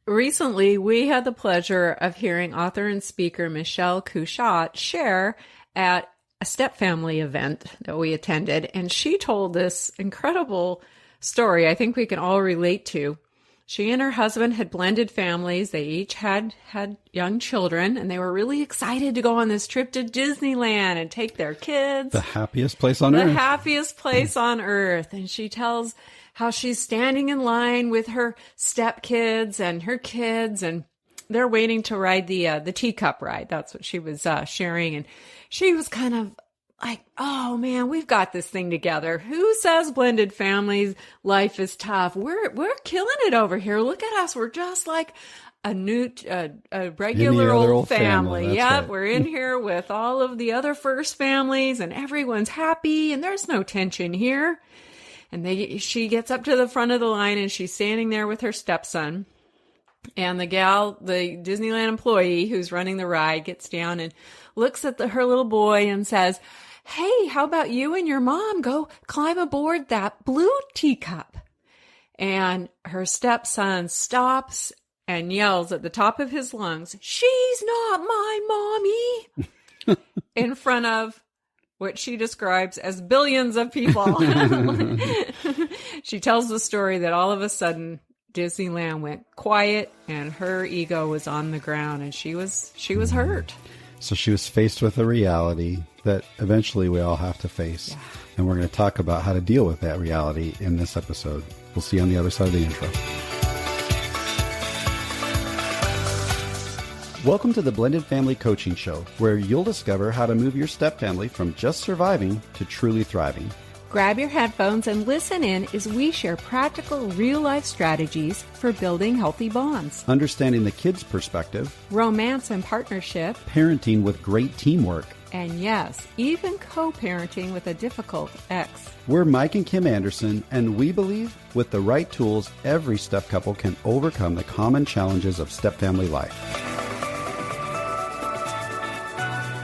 Recently, we had the pleasure of hearing author and speaker Michelle Couchot share at a stepfamily event that we attended, and she told this incredible story I think we can all relate to. She and her husband had blended families. They each had young children, and they were really excited to go on this trip to Disneyland and take their kids. The happiest place on earth. The happiest place on earth. And she tells how she's standing in line with her stepkids and her kids, and they're waiting to ride the teacup ride. That's what she was sharing. And she was kind of like, oh man, we've got this thing together. Who says blended families life is tough? We're killing it over here. Look at us. We're just like a regular old family. Yep, right. We're in here with all of the other first families, and everyone's happy, and there's no tension here. And she gets up to the front of the line, and she's standing there with her stepson. And the Disneyland employee who's running the ride, gets down and looks at her little boy and says, "Hey, how about you and your mom go climb aboard that blue teacup?" And her stepson stops and yells at the top of his lungs, "She's not my mommy," in front of what she describes as billions of people. She tells the story that all of a sudden Disneyland went quiet and her ego was on the ground, and she was hurt. So she was faced with a reality that eventually we all have to face. Yeah. And we're going to talk about how to deal with that reality in this episode. We'll see you on the other side of the intro. Welcome to the Blended Family Coaching Show, where you'll discover how to move your stepfamily from just surviving to truly thriving. Grab your headphones and listen in as we share practical, real-life strategies for building healthy bonds, understanding the kids' perspective, romance and partnership, parenting with great teamwork, and yes, even co-parenting with a difficult ex. We're Mike and Kim Anderson, and we believe with the right tools, every step couple can overcome the common challenges of stepfamily life.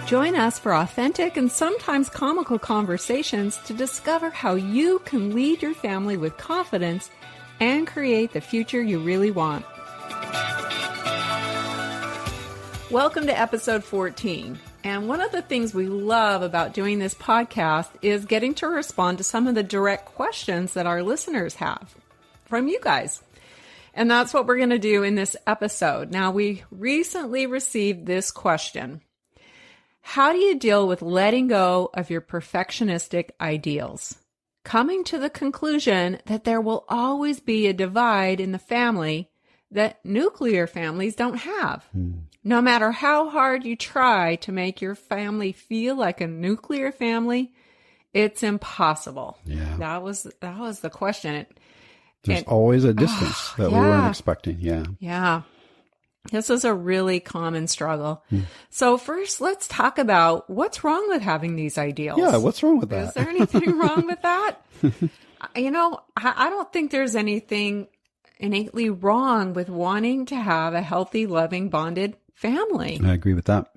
Join us for authentic and sometimes comical conversations to discover how you can lead your family with confidence and create the future you really want. Welcome to episode 14. And one of the things we love about doing this podcast is getting to respond to some of the direct questions that our listeners have from you guys. And that's what we're going to do in this episode. Now, we recently received this question. How do you deal with letting go of your perfectionistic ideals? Coming to the conclusion that there will always be a divide in the family that nuclear families don't have. No matter how hard you try to make your family feel like a nuclear family, it's impossible. Yeah. That was the question. There's always a distance that we weren't expecting. Yeah. Yeah. This is a really common struggle. So first, let's talk about what's wrong with having these ideals. Yeah, what's wrong with that? Is there anything wrong with that? I don't think there's anything innately wrong with wanting to have a healthy, loving, bonded family. I agree with that.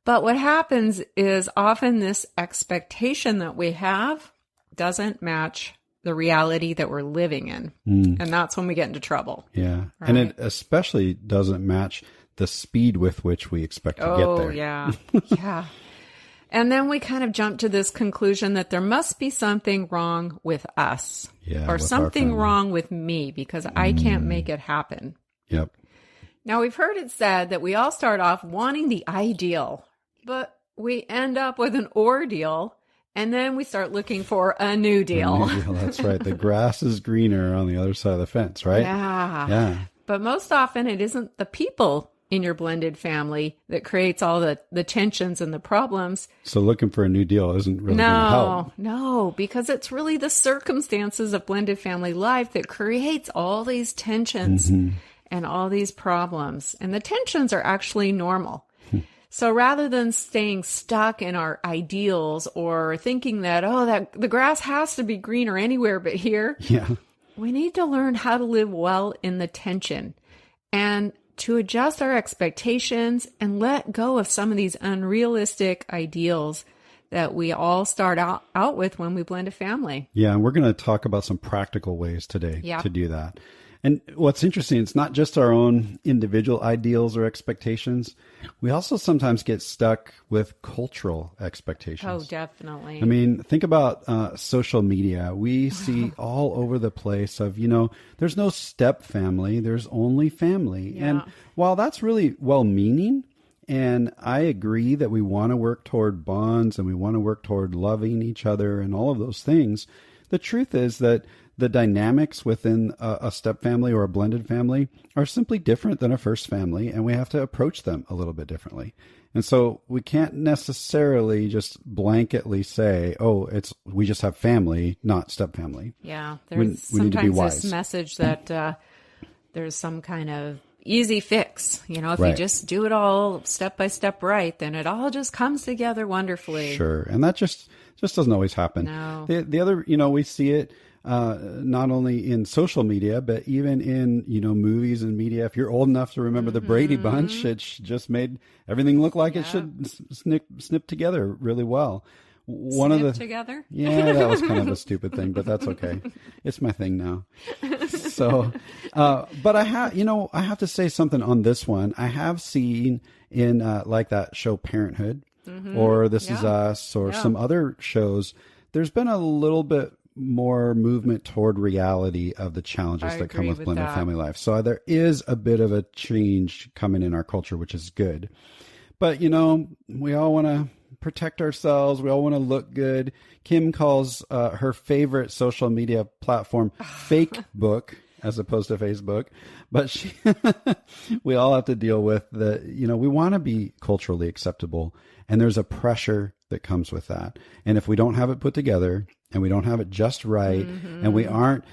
But what happens is often this expectation that we have doesn't match the reality that we're living in. And that's when we get into trouble. Yeah. Right? And it especially doesn't match the speed with which we expect to get there. Oh, yeah. Yeah. And then we kind of jump to this conclusion that there must be something wrong with us. Yeah, or something wrong with me because I can't make it happen. Yep. Now, we've heard it said that we all start off wanting the ideal, but we end up with an ordeal. And then we start looking for a new deal. That's right. The grass is greener on the other side of the fence, right? Yeah. But most often it isn't the people in your blended family that creates all the tensions and the problems. So looking for a new deal isn't really going to help. No, because it's really the circumstances of blended family life that creates all these tensions and all these problems. And the tensions are actually normal. So rather than staying stuck in our ideals or thinking that the grass has to be greener anywhere but here, we need to learn how to live well in the tension and to adjust our expectations and let go of some of these unrealistic ideals that we all start out with when we blend a family. Yeah, and we're going to talk about some practical ways today to do that. And what's interesting, it's not just our own individual ideals or expectations. We also sometimes get stuck with cultural expectations. Oh, definitely. I mean, think about social media. We see all over the place of, there's no step family, there's only family. Yeah. And while that's really well-meaning, and I agree that we want to work toward bonds and we want to work toward loving each other and all of those things, the truth is that the dynamics within a step family or a blended family are simply different than a first family, and we have to approach them a little bit differently. And so we can't necessarily just blanketly say, we just have family, not step family. Yeah, we there's need to be sometimes wise. this message that there's some kind of easy fix. If Right. you just do it all step by step right, then it all just comes together wonderfully. Sure. And that just doesn't always happen. No. The other, we see it not only in social media, but even in, movies and media. If you're old enough to remember the Brady Bunch, it just made everything look like it should snip together really well. Together? Yeah, that was kind of a stupid thing, but that's okay. It's my thing now. So, but I have to say something on this one. I have seen in like that show Parenthood or This Is Us or some other shows, there's been a little bit more movement toward reality of the challenges that come with blended family life. So there is a bit of a change coming in our culture, which is good. But, we all want to protect ourselves. We all want to look good. Kim calls her favorite social media platform Facebook as opposed to Facebook. But we all have to deal with we want to be culturally acceptable. And there's a pressure that comes with that. And if we don't have it put together and we don't have it just right, and we aren't,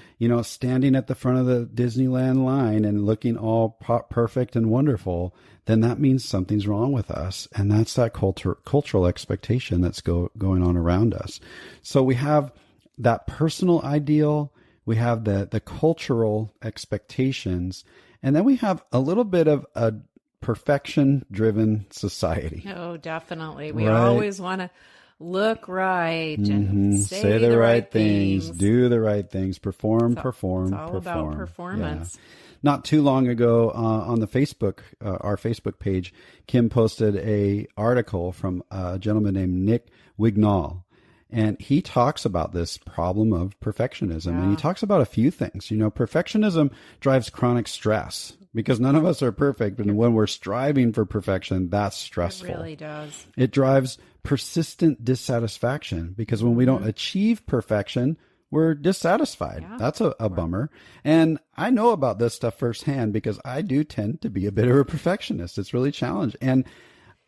standing at the front of the Disneyland line and looking all perfect and wonderful, then that means something's wrong with us. And that's that cultural expectation that's going on around us. So we have that personal ideal, we have the cultural expectations, and then we have a little bit of a perfection-driven society. Oh, definitely. We Right. always want to look right and say the right things, do the right things, perform. It's all about performance. Yeah. Not too long ago on the Facebook, our Facebook page, Kim posted a article from a gentleman named Nick Wignall. And he talks about this problem of perfectionism. And he talks about a few things. Perfectionism drives chronic stress because none of us are perfect. And when we're striving for perfection, that's stressful. It really does. It drives persistent dissatisfaction because when we don't achieve perfection, we're dissatisfied. Yeah. That's a bummer. And I know about this stuff firsthand because I do tend to be a bit of a perfectionist. It's really challenging. And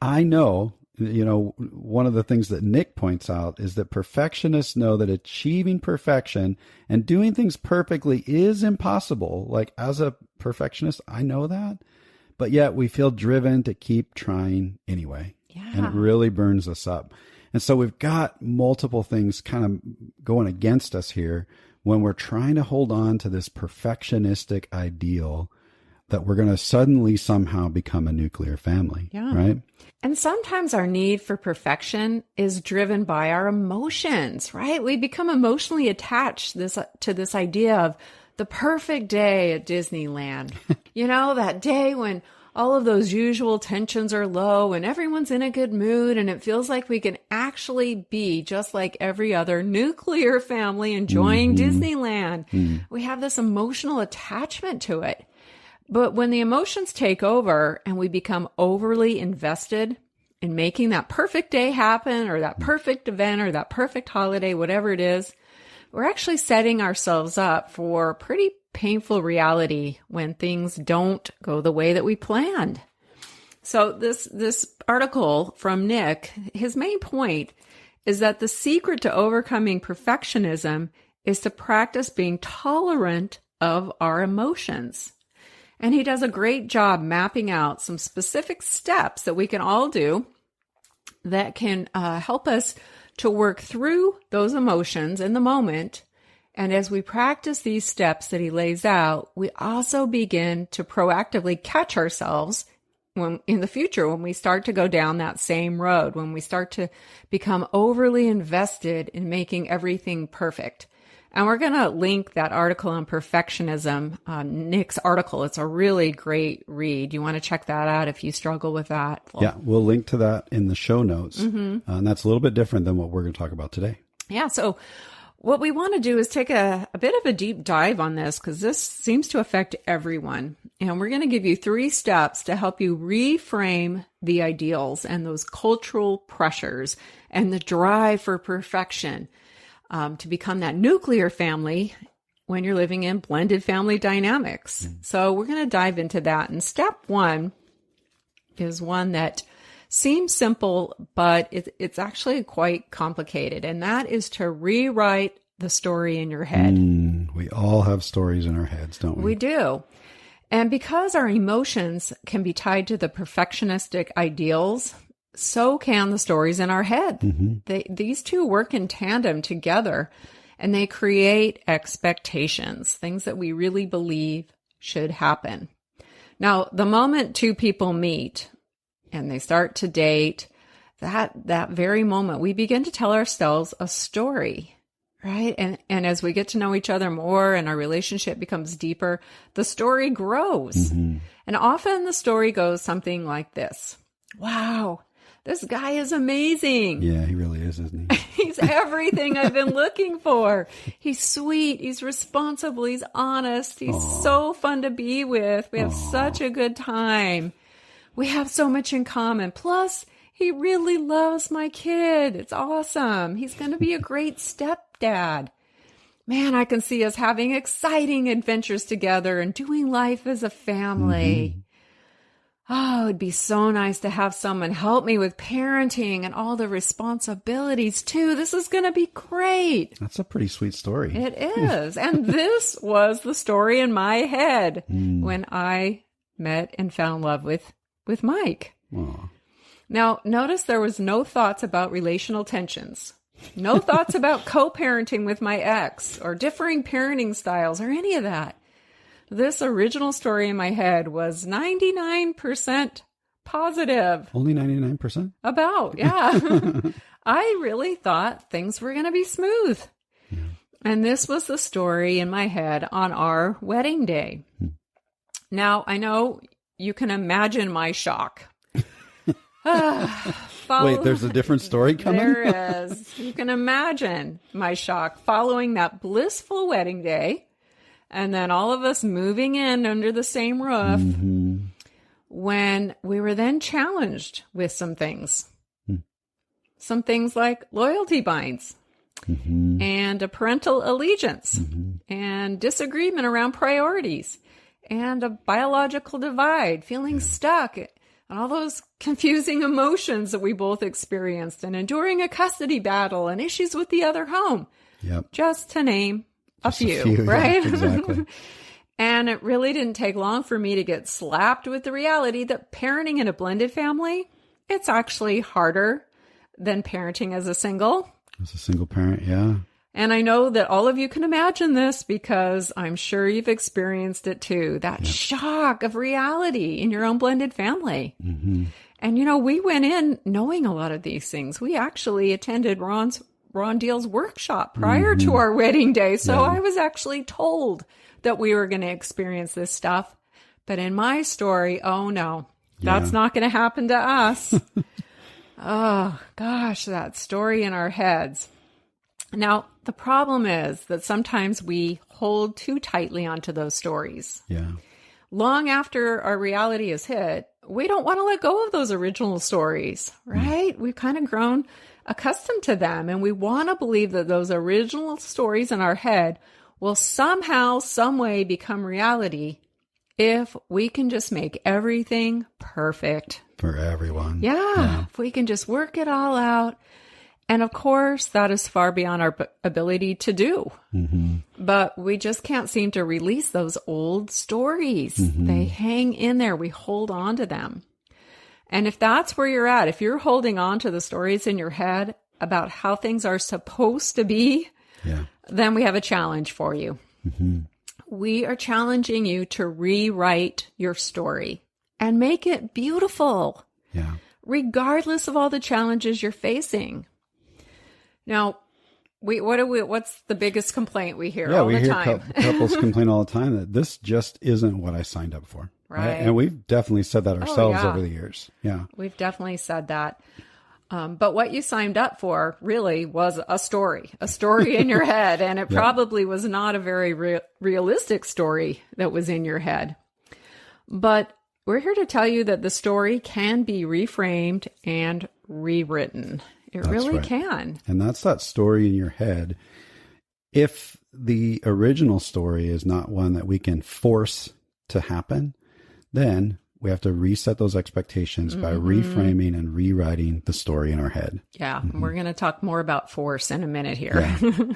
I know, one of the things that Nick points out is that perfectionists know that achieving perfection and doing things perfectly is impossible. Like as a perfectionist, I know that, but yet we feel driven to keep trying anyway. Yeah. And it really burns us up. And so we've got multiple things kind of going against us here when we're trying to hold on to this perfectionistic ideal that we're going to suddenly somehow become a nuclear family, right? And sometimes our need for perfection is driven by our emotions, right? We become emotionally attached to this idea of the perfect day at Disneyland. That day when all of those usual tensions are low and everyone's in a good mood and it feels like we can actually be just like every other nuclear family enjoying Disneyland. We have this emotional attachment to it. But when the emotions take over and we become overly invested in making that perfect day happen or that perfect event or that perfect holiday, whatever it is, we're actually setting ourselves up for pretty painful reality when things don't go the way that we planned. So this article from Nick, his main point is that the secret to overcoming perfectionism is to practice being tolerant of our emotions. And he does a great job mapping out some specific steps that we can all do that can help us to work through those emotions in the moment. And as we practice these steps that he lays out, we also begin to proactively catch ourselves in the future when we start to go down that same road, when we start to become overly invested in making everything perfect. And we're going to link that article on perfectionism, Nick's article. It's a really great read. You want to check that out if you struggle with that. Yeah, we'll link to that in the show notes. And that's a little bit different than what we're going to talk about today. Yeah, so what we want to do is take a bit of a deep dive on this because this seems to affect everyone. And we're going to give you 3 steps to help you reframe the ideals and those cultural pressures and the drive for perfection to become that nuclear family when you're living in blended family dynamics. So we're going to dive into that. And step 1 is one that seems simple, but it's actually quite complicated. And that is to rewrite the story in your head. We all have stories in our heads, don't we? We do. And because our emotions can be tied to the perfectionistic ideals, so can the stories in our head. These two work in tandem together, and they create expectations, things that we really believe should happen. Now, the moment 2 people meet and they start to date, that very moment, we begin to tell ourselves a story, right? And as we get to know each other more and our relationship becomes deeper, the story grows. And often the story goes something like this. Wow, this guy is amazing. Yeah, he really is, isn't he? He's everything I've been looking for. He's sweet. He's responsible. He's honest. He's so fun to be with. We have such a good time. We have so much in common. Plus, he really loves my kid. It's awesome. He's going to be a great stepdad. Man, I can see us having exciting adventures together and doing life as a family. Oh, it'd be so nice to have someone help me with parenting and all the responsibilities too. This is going to be great. That's a pretty sweet story. It is. And this was the story in my head when I met and fell in love with Mike. Aw. Now, notice there was no thoughts about relational tensions, no thoughts about co-parenting with my ex or differing parenting styles or any of that. This original story in my head was 99% positive. Only 99%? About, yeah. I really thought things were going to be smooth. Yeah. And this was the story in my head on our wedding day. Now, I know you can imagine my shock. Wait, there's a different story coming? There is. You can imagine my shock following that blissful wedding day. And then all of us moving in under the same roof when we were then challenged with some things. Some things like loyalty binds and a parental allegiance and disagreement around priorities and a biological divide, feeling stuck and all those confusing emotions that we both experienced and enduring a custody battle and issues with the other home. Yep. Just to name a few, right? Yeah, exactly. And it really didn't take long for me to get slapped with the reality that parenting in a blended family, it's actually harder than parenting as a single. As a single parent, yeah. And I know that all of you can imagine this because I'm sure you've experienced it too. That shock of reality in your own blended family. And, you know, we went in knowing a lot of these things. We actually attended Ron Deal's workshop prior to our wedding day. So I was actually told that we were going to experience this stuff. But in my story, oh no, that's not going to happen to us. Oh gosh, that story in our heads. Now, the problem is that sometimes we hold too tightly onto those stories. Yeah. Long after our reality is hit, we don't want to let go of those original stories, right? We've kind of grown accustomed to them, and we want to believe that those original stories in our head will somehow, some way become reality if we can just make everything perfect. For everyone. Yeah. If we can just work it all out. And of course, that is far beyond our ability to do. But we just can't seem to release those old stories. They hang in there. We hold on to them. And if that's where you're at, if you're holding on to the stories in your head about how things are supposed to be, then we have a challenge for you. We are challenging you to rewrite your story and make it beautiful, regardless of all the challenges you're facing. Now, What's the biggest complaint we hear Yeah, all we the hear time? couples complain all the time that this just isn't what I signed up for. Right. And we've definitely said that ourselves yeah. over the years. Yeah. We've definitely said that. But what you signed up for really was a story in your head. And it probably was not a very realistic story that was in your head. But we're here to tell you that the story can be reframed and rewritten. It really can. And that's that story in your head. If the original story is not one that we can force to happen, then we have to reset those expectations by reframing and rewriting the story in our head. Yeah, we're going to talk more about force in a minute here. Yeah.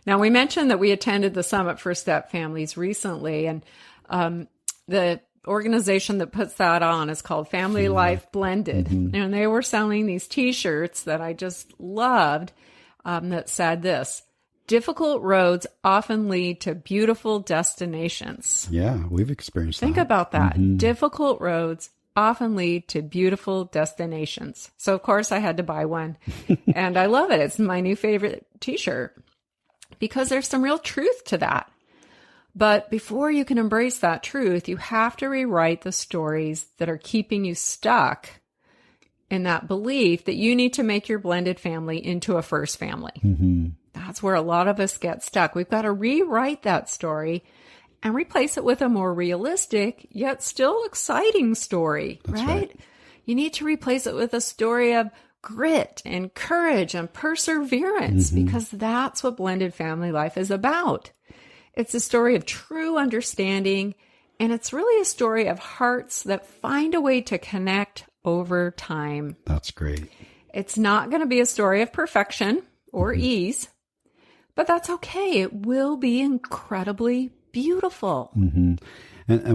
Now, we mentioned that we attended the Summit for Step Families recently, and the organization that puts that on is called Family Life Blended. And they were selling these T-shirts that I just loved that said this: difficult roads often lead to beautiful destinations. Yeah, we've experienced that. Think about that. Difficult roads often lead to beautiful destinations. So, of course, I had to buy one. And I love it. It's my new favorite T-shirt because there's some real truth to that. But before you can embrace that truth, you have to rewrite the stories that are keeping you stuck in that belief that you need to make your blended family into a first family. That's where a lot of us get stuck. We've got to rewrite that story and replace it with a more realistic, yet still exciting story, right? You need to replace it with a story of grit and courage and perseverance because that's what blended family life is about. It's a story of true understanding, and it's really a story of hearts that find a way to connect over time. That's great. It's not going to be a story of perfection or ease, but that's okay. It will be incredibly beautiful. And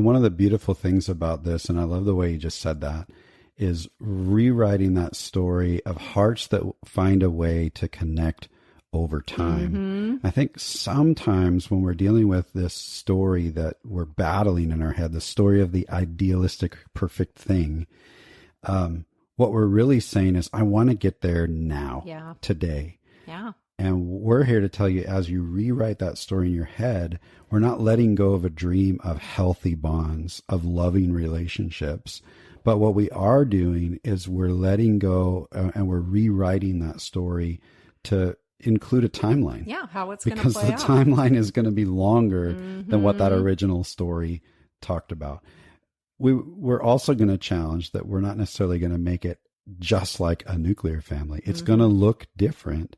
one of the beautiful things about this, and I love the way you just said that, is rewriting that story of hearts that find a way to connect over time. I think sometimes when we're dealing with this story that we're battling in our head, the story of the idealistic perfect thing, what we're really saying is, I want to get there now, today. Yeah. And we're here to tell you, as you rewrite that story in your head, we're not letting go of a dream of healthy bonds, of loving relationships. But what we are doing is we're letting go and we're rewriting that story to include a timeline. Yeah, how it's going to play out. Because the timeline is going to be longer than what that original story talked about. We're also going to challenge that we're not necessarily going to make it just like a nuclear family. It's going to look different,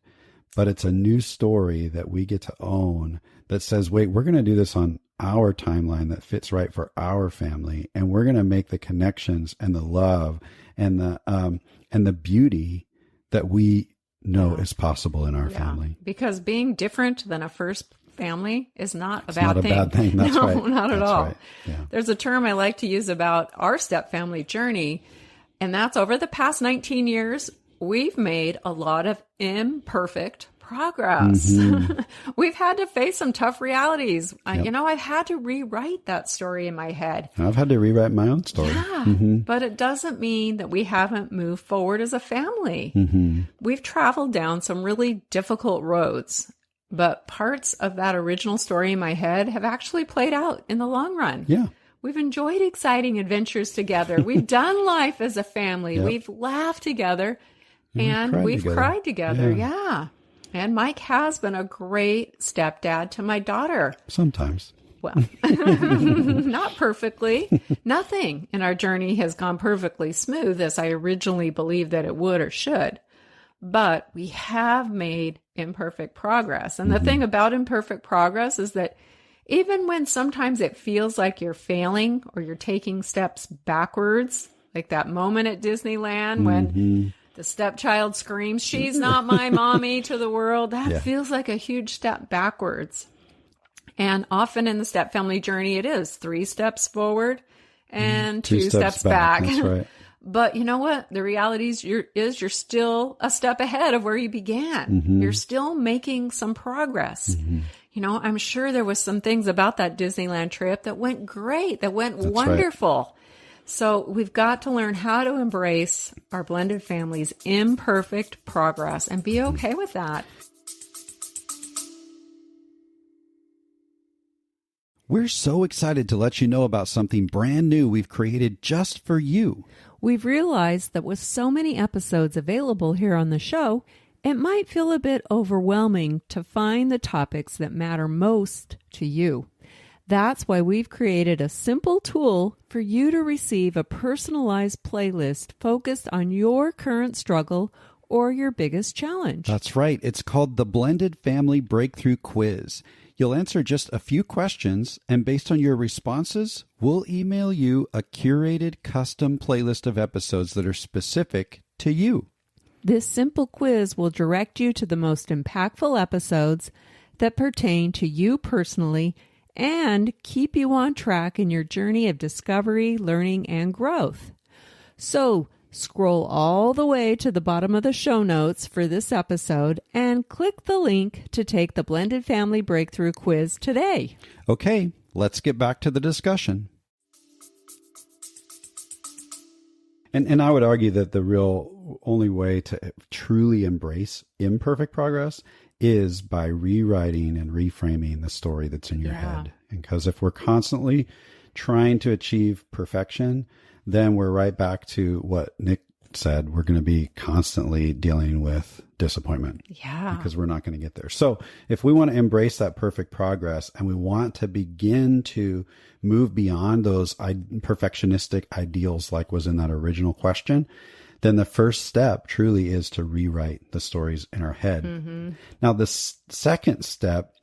but it's a new story that we get to own that says, wait, we're going to do this on our timeline that fits right for our family. And we're going to make the connections and the love and the beauty that we know is possible in our family. Because being different than a first family is not a bad thing. That's no, right. Not at all. Right. Yeah. There's a term I like to use about our step family journey, and that's over the past 19 years, we've made a lot of imperfect progress. We've had to face some tough realities. I've had to rewrite that story in my head. I've had to rewrite my own story. Yeah, but it doesn't mean that we haven't moved forward as a family. We've traveled down some really difficult roads, but parts of that original story in my head have actually played out in the long run. Yeah. We've enjoyed exciting adventures together. We've done life as a family. We've laughed together and we've cried together. Yeah. And Mike has been a great stepdad to my daughter. Sometimes. Well, not perfectly. Nothing in our journey has gone perfectly smooth as I originally believed that it would or should. But we have made imperfect progress. And the thing about imperfect progress is that even when sometimes it feels like you're failing or you're taking steps backwards, like that moment at Disneyland when the stepchild screams, "She's not my mommy," to the world, that feels like a huge step backwards. And often in the step family journey, it is 3 steps forward and 2 steps back. That's right. But you know what? The reality is you're still a step ahead of where you began. You're still making some progress. I'm sure there was some things about that Disneyland trip that went great, that went wonderful. Right. So we've got to learn how to embrace our blended family's imperfect progress and be okay with that. We're so excited to let you know about something brand new we've created just for you. We've realized that with so many episodes available here on the show, it might feel a bit overwhelming to find the topics that matter most to you. That's why we've created a simple tool for you to receive a personalized playlist focused on your current struggle or your biggest challenge. That's right. It's called the Blended Family Breakthrough Quiz. You'll answer just a few questions, and based on your responses, we'll email you a curated custom playlist of episodes that are specific to you. This simple quiz will direct you to the most impactful episodes that pertain to you personally and keep you on track in your journey of discovery, learning, and growth. So, scroll all the way to the bottom of the show notes for this episode and click the link to take the Blended Family Breakthrough Quiz today. Okay, let's get back to the discussion. And I would argue that the real only way to truly embrace imperfect progress is by rewriting and reframing the story that's in your head. And because if we're constantly trying to achieve perfection, then we're right back to what Nick said. We're going to be constantly dealing with disappointment. Yeah. Because we're not going to get there. So if we want to embrace that perfect progress and we want to begin to move beyond those perfectionistic ideals like was in that original question, then the first step truly is to rewrite the stories in our head. Mm-hmm. Now, the second step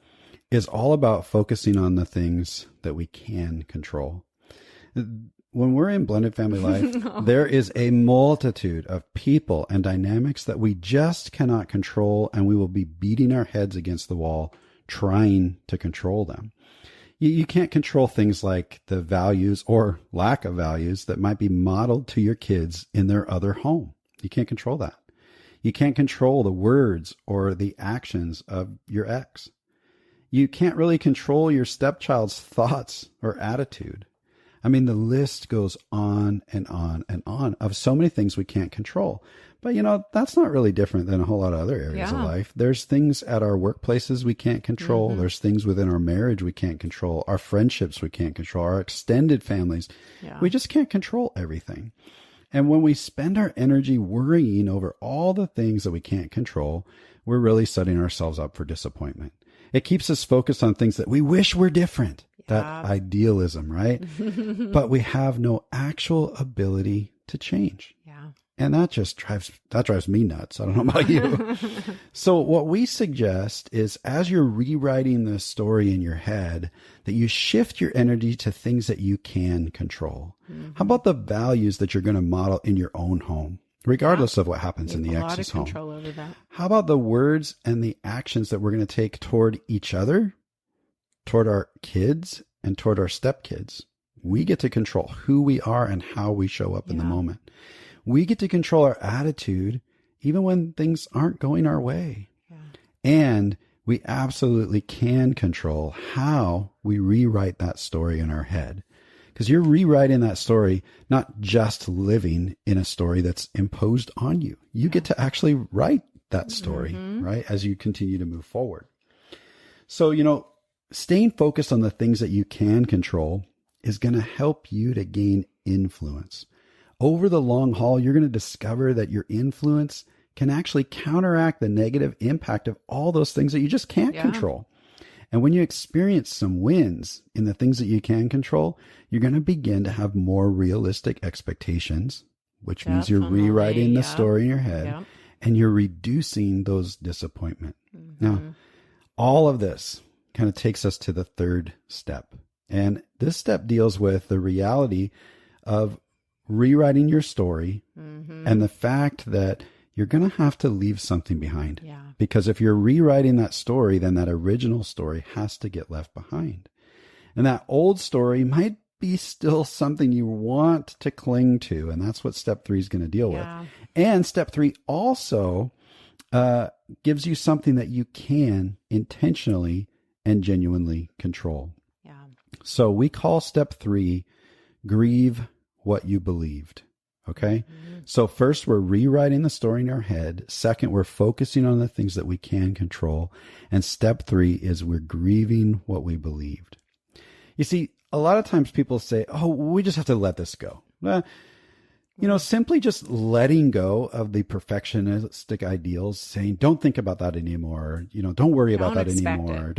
is all about focusing on the things that we can control. When we're in blended family life, there is a multitude of people and dynamics that we just cannot control, and we will be beating our heads against the wall trying to control them. You can't control things like the values or lack of values that might be modeled to your kids in their other home. You can't control that. You can't control the words or the actions of your ex. You can't really control your stepchild's thoughts or attitude. I mean, the list goes on and on and on of so many things we can't control. But, that's not really different than a whole lot of other areas of life. There's things at our workplaces we can't control. Mm-hmm. There's things within our marriage we can't control. Our friendships we can't control. Our extended families. Yeah. We just can't control everything. And when we spend our energy worrying over all the things that we can't control, we're really setting ourselves up for disappointment. It keeps us focused on things that we wish were different. That idealism, right? But we have no actual ability to change. Yeah. And that drives me nuts. I don't know about you. So what we suggest is, as you're rewriting the story in your head, that you shift your energy to things that you can control. Mm-hmm. How about the values that you're going to model in your own home, regardless of what happens in the ex's home? Control over that. How about the words and the actions that we're going to take toward each other, toward our kids, and toward our stepkids? We get to control who we are and how we show up in the moment. We get to control our attitude even when things aren't going our way. Yeah. And we absolutely can control how we rewrite that story in our head. Because you're rewriting that story, not just living in a story that's imposed on you. You get to actually write that story, right, as you continue to move forward. So, staying focused on the things that you can control is going to help you to gain influence. Over the long haul, you're going to discover that your influence can actually counteract the negative impact of all those things that you just can't control. And when you experience some wins in the things that you can control, you're going to begin to have more realistic expectations, which means you're rewriting the story in your head and you're reducing those disappointment. Mm-hmm. Now, all of this kind of takes us to the third step. And this step deals with the reality of rewriting your story and the fact that you're going to have to leave something behind. Yeah. Because if you're rewriting that story, then that original story has to get left behind. And that old story might be still something you want to cling to. And that's what step 3 is going to deal with. And step 3 also gives you something that you can intentionally and genuinely control. Yeah. So we call step 3, grieve what you believed. Okay. Mm-hmm. So first, we're rewriting the story in our head. Second, we're focusing on the things that we can control. And step 3 is we're grieving what we believed. You see, a lot of times people say, oh, we just have to let this go. Simply just letting go of the perfectionistic ideals, saying, don't think about that anymore. Don't worry about that anymore.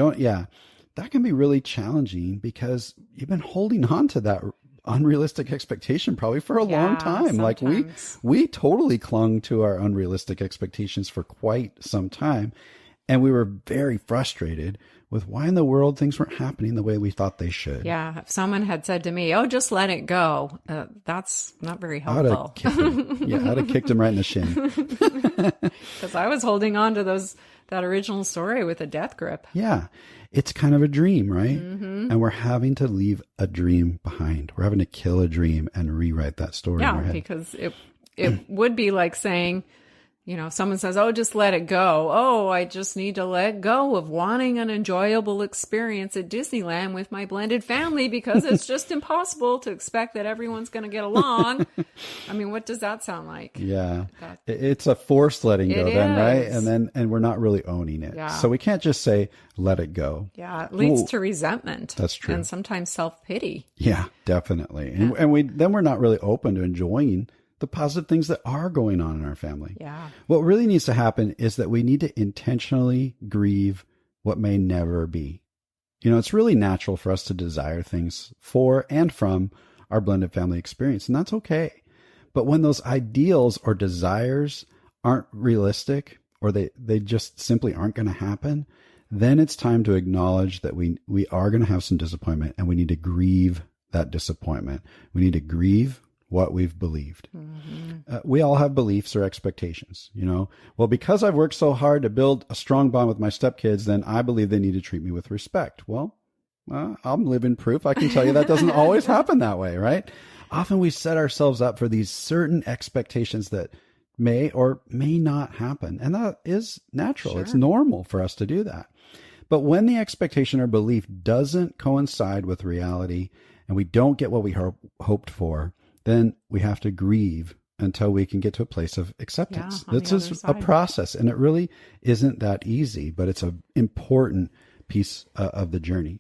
That can be really challenging because you've been holding on to that unrealistic expectation probably for a long time. Sometimes. Like we totally clung to our unrealistic expectations for quite some time. And we were very frustrated with why in the world things weren't happening the way we thought they should. Yeah. If someone had said to me, oh, just let it go, that's not very helpful. I'd have kicked him right in the shin. Because I was holding on to that original story with a death grip. Yeah. It's kind of a dream, right? Mm-hmm. And we're having to leave a dream behind. We're having to kill a dream and rewrite that story in our head. Because it would be like saying, if someone says, oh, just let it go. Oh, I just need to let go of wanting an enjoyable experience at Disneyland with my blended family because it's just impossible to expect that everyone's going to get along. I mean, what does that sound like? Yeah. It's a forced letting go then, right? And we're not really owning it. Yeah. So we can't just say, let it go. Yeah. It leads to resentment. That's true. And sometimes self-pity. Yeah, definitely. And we're not really open to enjoying the positive things that are going on in our family. Yeah. What really needs to happen is that we need to intentionally grieve what may never be. It's really natural for us to desire things for and from our blended family experience, and that's okay. But when those ideals or desires aren't realistic, or they just simply aren't going to happen, then it's time to acknowledge that we are going to have some disappointment, and we need to grieve that disappointment. We need to grieve what we've believed. Mm-hmm. We all have beliefs or expectations, Well, because I've worked so hard to build a strong bond with my stepkids, then I believe they need to treat me with respect. Well, I'm living proof. I can tell you that doesn't always happen that way, right? Often we set ourselves up for these certain expectations that may or may not happen. And that is natural. Sure. It's normal for us to do that. But when the expectation or belief doesn't coincide with reality and we don't get what we hoped for, then we have to grieve until we can get to a place of acceptance. This is a process, and it really isn't that easy, but it's an important piece of the journey.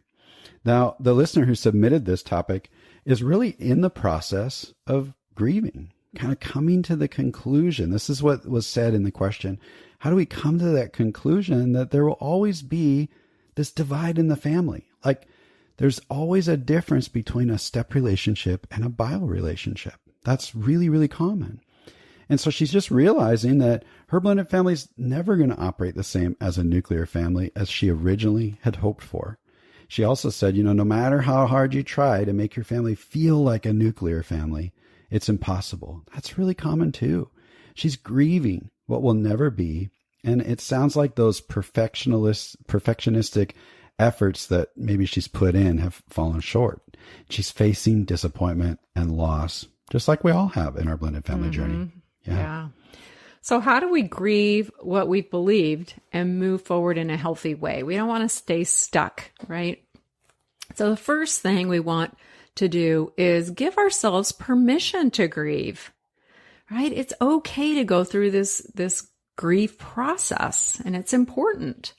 Now, the listener who submitted this topic is really in the process of grieving, kind of coming to the conclusion. This is what was said in the question. How do we come to that conclusion that there will always be this divide in the family? Like, there's always a difference between a step relationship and a bio relationship. That's really, really common. And so she's just realizing that her blended family's never going to operate the same as a nuclear family as she originally had hoped for. She also said, no matter how hard you try to make your family feel like a nuclear family, it's impossible. That's really common too. She's grieving what will never be. And it sounds like those perfectionistic efforts that maybe she's put in have fallen short. She's facing disappointment and loss, just like we all have in our blended family journey. Yeah. So how do we grieve what we've believed and move forward in a healthy way? We don't want to stay stuck, right? So the first thing we want to do is give ourselves permission to grieve, right? It's okay to go through this grief process, and it's important.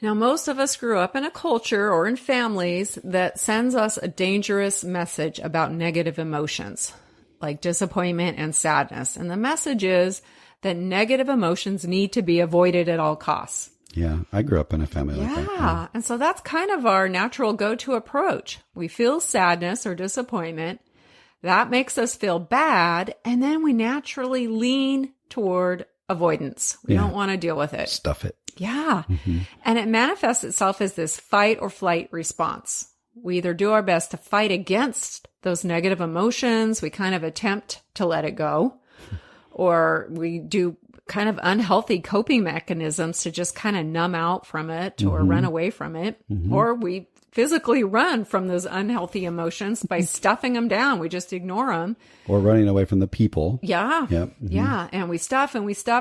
Now, most of us grew up in a culture or in families that sends us a dangerous message about negative emotions, like disappointment and sadness. And the message is that negative emotions need to be avoided at all costs. Yeah, I grew up in a family like that. Yeah, and so that's kind of our natural go-to approach. We feel sadness or disappointment. That makes us feel bad, and then we naturally lean toward avoidance. We don't want to deal with it. Stuff it. Yeah. Mm-hmm. And it manifests itself as this fight or flight response. We either do our best to fight against those negative emotions, we kind of attempt to let it go, or we do kind of unhealthy coping mechanisms to just kind of numb out from it or run away from it, or we physically run from those unhealthy emotions by stuffing them down. We just ignore them. Or running away from the people. Yeah. Yep. Mm-hmm. Yeah. And we stuff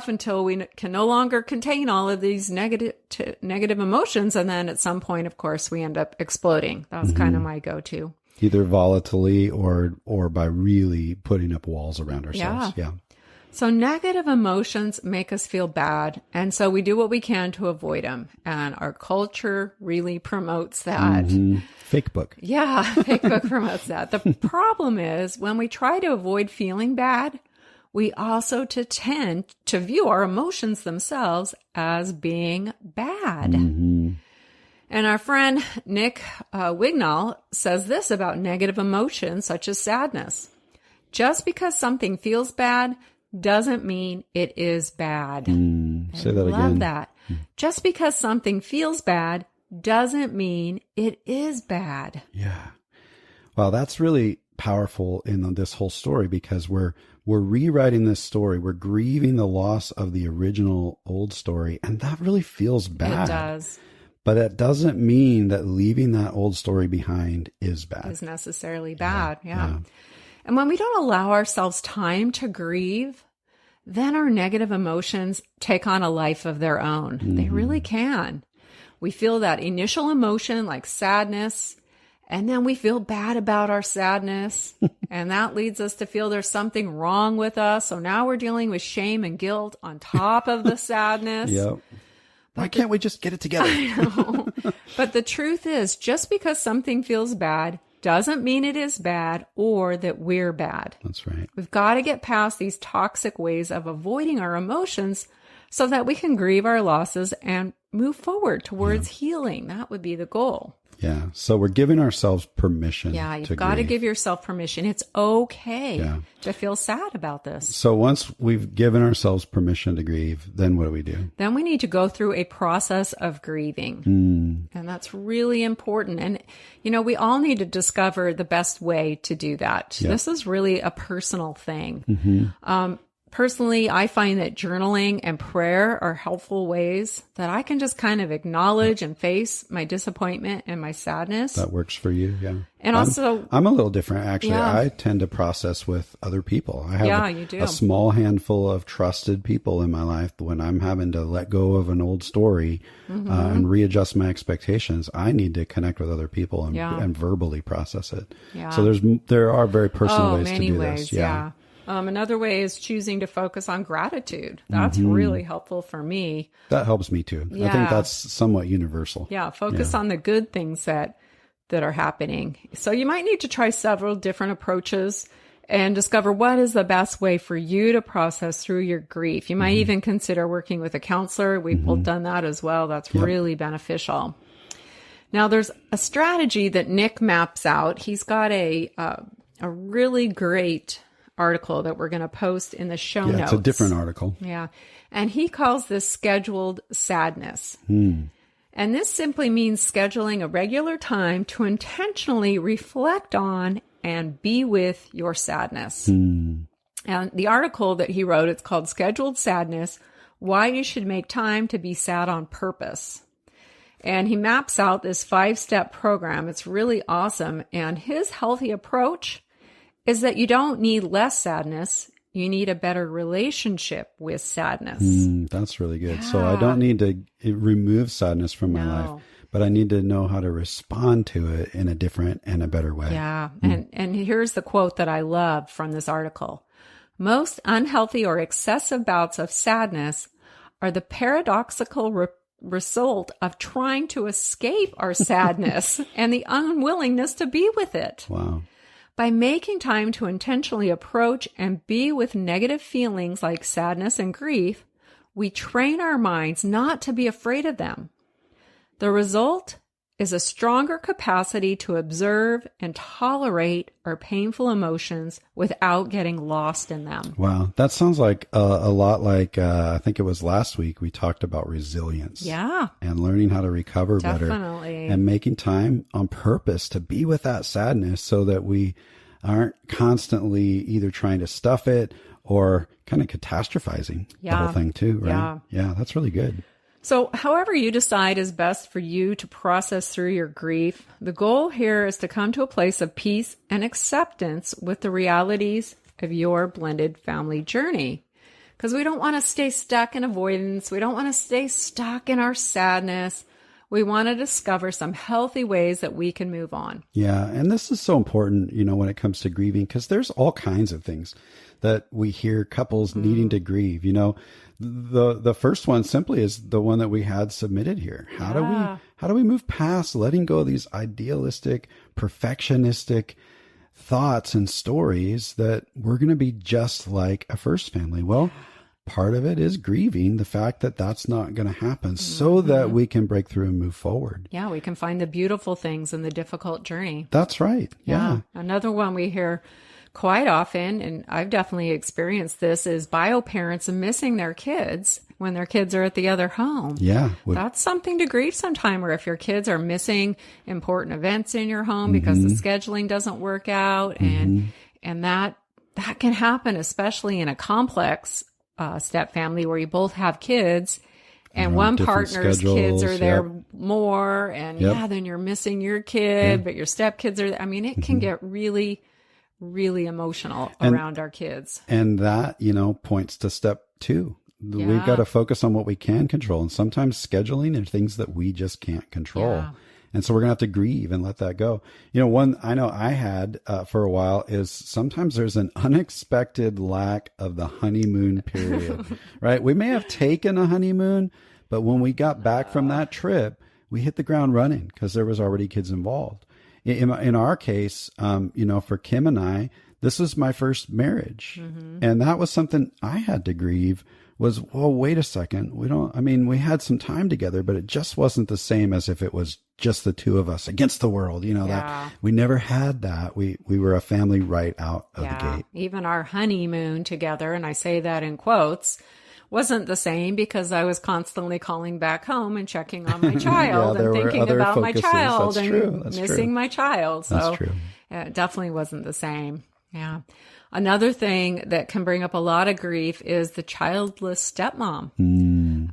until we can no longer contain all of these negative emotions. And then at some point, of course, we end up exploding. That's kind of my go-to. Either volatilely or by really putting up walls around ourselves. Yeah. So negative emotions make us feel bad, and so we do what we can to avoid them. And our culture really promotes that. Fake book. Yeah, fake book promotes that. The problem is when we try to avoid feeling bad, we also tend to view our emotions themselves as being bad. And our friend Nick Wignall says this about negative emotions such as sadness. Just because something feels bad doesn't mean it is bad. Say that again. I love that. Just because something feels bad doesn't mean it is bad. Yeah. Well, that's really powerful in this whole story because we're rewriting this story. We're grieving the loss of the original old story, and that really feels bad. It does. But it doesn't mean that leaving that old story behind is bad. Is necessarily bad. Yeah. And when we don't allow ourselves time to grieve, then our negative emotions take on a life of their own. They really can. We feel that initial emotion like sadness, and then we feel bad about our sadness, and that leads us to feel there's something wrong with us. So now we're dealing with shame and guilt on top of the sadness. Yep. Why can't we just get it together? I know. But the truth is, just because something feels bad doesn't mean it is bad or that we're bad. That's right. We've got to get past these toxic ways of avoiding our emotions so that we can grieve our losses and move forward towards healing. That would be the goal. Yeah. So we're giving ourselves permission. Yeah, you've got to give yourself permission. It's okay to feel sad about this. So once we've given ourselves permission to grieve, then what do? Then we need to go through a process of grieving. And that's really important. And, we all need to discover the best way to do that. Yeah. This is really a personal thing. Personally, I find that journaling and prayer are helpful ways that I can just kind of acknowledge and face my disappointment and my sadness. That works for you, yeah. And also, I'm a little different, actually. Yeah. I tend to process with other people. I have you do. a small handful of trusted people in my life. When I'm having to let go of an old story and readjust my expectations, I need to connect with other people and verbally process it. Yeah. So there are very personal ways to many do ways, this. Yeah. Another way is choosing to focus on gratitude. That's really helpful for me. That helps me too. Yeah. I think that's somewhat universal. Yeah, focus on the good things that are happening. So you might need to try several different approaches and discover what is the best way for you to process through your grief. You might even consider working with a counselor. We've both done that as well. That's really beneficial. Now, there's a strategy that Nick maps out. He's got a really great article that we're going to post in the show notes. It's a different article. Yeah. And he calls this scheduled sadness. And this simply means scheduling a regular time to intentionally reflect on and be with your sadness. And the article that he wrote, it's called Scheduled Sadness, Why You Should Make Time to Be Sad on Purpose. And he maps out this 5-step program. It's really awesome. And his healthy approach is that you don't need less sadness. You need a better relationship with sadness. That's really good. Yeah. So I don't need to remove sadness from my life, but I need to know how to respond to it in a different and a better way. Yeah. And here's the quote that I love from this article. Most unhealthy or excessive bouts of sadness are the paradoxical result of trying to escape our sadness and the unwillingness to be with it. Wow. By making time to intentionally approach and be with negative feelings like sadness and grief, we train our minds not to be afraid of them. The result is a stronger capacity to observe and tolerate our painful emotions without getting lost in them. Wow. That sounds like a lot like, I think it was last week we talked about resilience. Yeah. And learning how to recover Definitely. better. And making time on purpose to be with that sadness so that we aren't constantly either trying to stuff it or kind of catastrophizing the whole thing too, right? Yeah, that's really good. So however you decide is best for you to process through your grief, the goal here is to come to a place of peace and acceptance with the realities of your blended family journey. Because we don't want to stay stuck in avoidance. We don't want to stay stuck in our sadness. We want to discover some healthy ways that we can move on. Yeah. And this is so important, when it comes to grieving, because there's all kinds of things that we hear couples needing to grieve. The first one simply is the one that we had submitted here. How do we move past letting go of these idealistic, perfectionistic thoughts and stories that we're going to be just like a first family? Well, part of it is grieving the fact that that's not going to happen so that we can break through and move forward. Yeah, we can find the beautiful things in the difficult journey. That's right. Yeah. Another one we hear quite often, and I've definitely experienced this, is bio parents missing their kids when their kids are at the other home. Yeah. That's something to grieve sometime, or if your kids are missing important events in your home because the scheduling doesn't work out. And that can happen, especially in a complex step family where you both have kids and one partner's kids are there more. And then you're missing your kid, but your stepkids are there. I mean, it can get really, really emotional around our kids. And that, points to step 2. Yeah. We've got to focus on what we can control. And sometimes scheduling are things that we just can't control. Yeah. And so we're going to have to grieve and let that go. One I know I had for a while is sometimes there's an unexpected lack of the honeymoon period, right? We may have taken a honeymoon, but when we got back from that trip, we hit the ground running because there was already kids involved. In our case, for Kim and I, this was my first marriage. And that was something I had to grieve was, well, wait a second. We had some time together, but it just wasn't the same as if it was just the two of us against the world. That we never had that. We were a family right out of the gate. Even our honeymoon together, and I say that in quotes, wasn't the same because I was constantly calling back home and checking on my child and thinking about my child and missing my child. So it definitely wasn't the same. Yeah. Another thing that can bring up a lot of grief is the childless stepmom.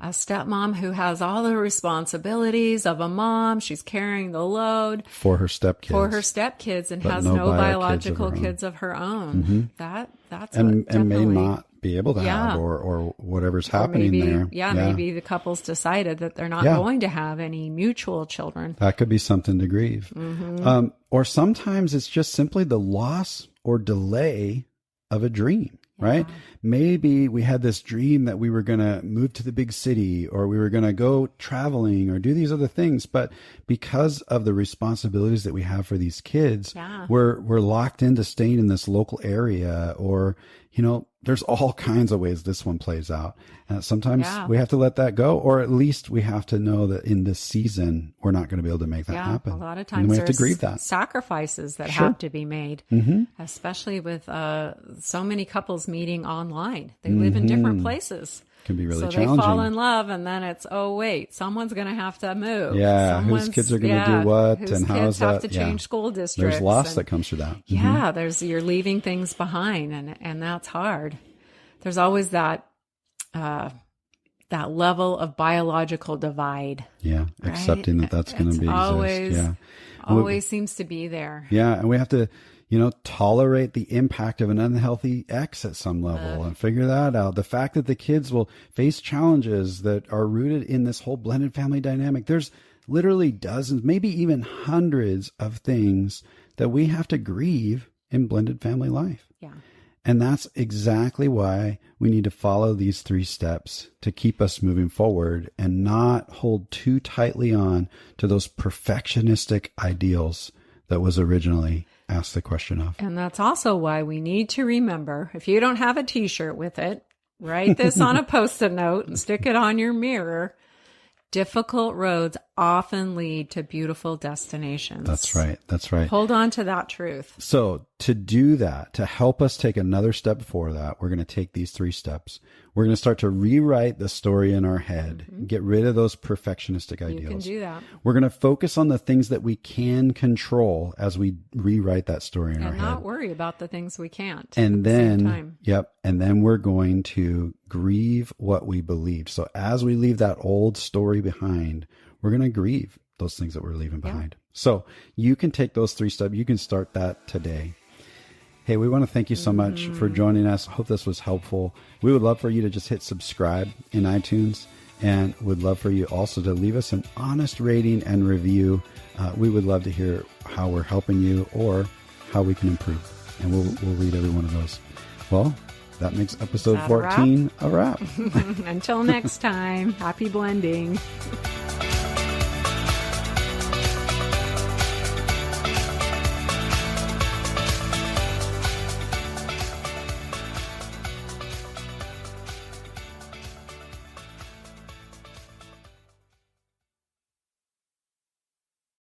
A stepmom who has all the responsibilities of a mom. She's carrying the load for her stepkids. And has no biological kids of her own. That's and may not be able to have or whatever's happening there. Maybe the couple's decided that they're not going to have any mutual children. That could be something to grieve. Or sometimes it's just simply the loss or delay of a dream, right? Maybe we had this dream that we were going to move to the big city or we were going to go traveling or do these other things. But because of the responsibilities that we have for these kids, we're locked into staying in this local area or, there's all kinds of ways this one plays out. Sometimes we have to let that go, or at least we have to know that in this season, we're not going to be able to make that happen. A lot of times we have to grieve that. Sacrifices that have to be made, especially with so many couples meeting online. They live in different places. Can be really challenging. So they fall in love, and then it's, someone's going to have to move. Yeah, whose kids are going to do what, and how is that? Whose kids have to change school districts. There's loss that comes through that. Yeah, you're leaving things behind, and that's hard. There's always that level of biological divide. Yeah, right? Accepting that's going to be always seems to be there. Yeah, and we have to tolerate the impact of an unhealthy ex at some level and figure that out. The fact that the kids will face challenges that are rooted in this whole blended family dynamic. There's literally dozens, maybe even hundreds of things that we have to grieve in blended family life. Yeah. And that's exactly why we need to follow these 3 steps to keep us moving forward and not hold too tightly on to those perfectionistic ideals that was originally asked the question of. And that's also why we need to remember, if you don't have a t-shirt with it, write this on a Post-it note and stick it on your mirror. Difficult roads often lead to beautiful destinations. That's right. That's right. Hold on to that truth. So to do that, to help us take another step before that, we're going to take these 3 steps. We're going to start to rewrite the story in our head, get rid of those perfectionistic ideals. You can do that. We're going to focus on the things that we can control as we rewrite that story in our head. And not worry about the things we can't. And then, and then we're going to grieve what we believe. So as we leave that old story behind, we're going to grieve those things that we're leaving behind. So you can take those 3 steps. You can start that today. Hey, we want to thank you so much for joining us. Hope this was helpful. We would love for you to just hit subscribe in iTunes and would love for you also to leave us an honest rating and review. We would love to hear how we're helping you or how we can improve. And we'll read every one of those. Well, that makes episode 14 a wrap. Until next time, happy blending.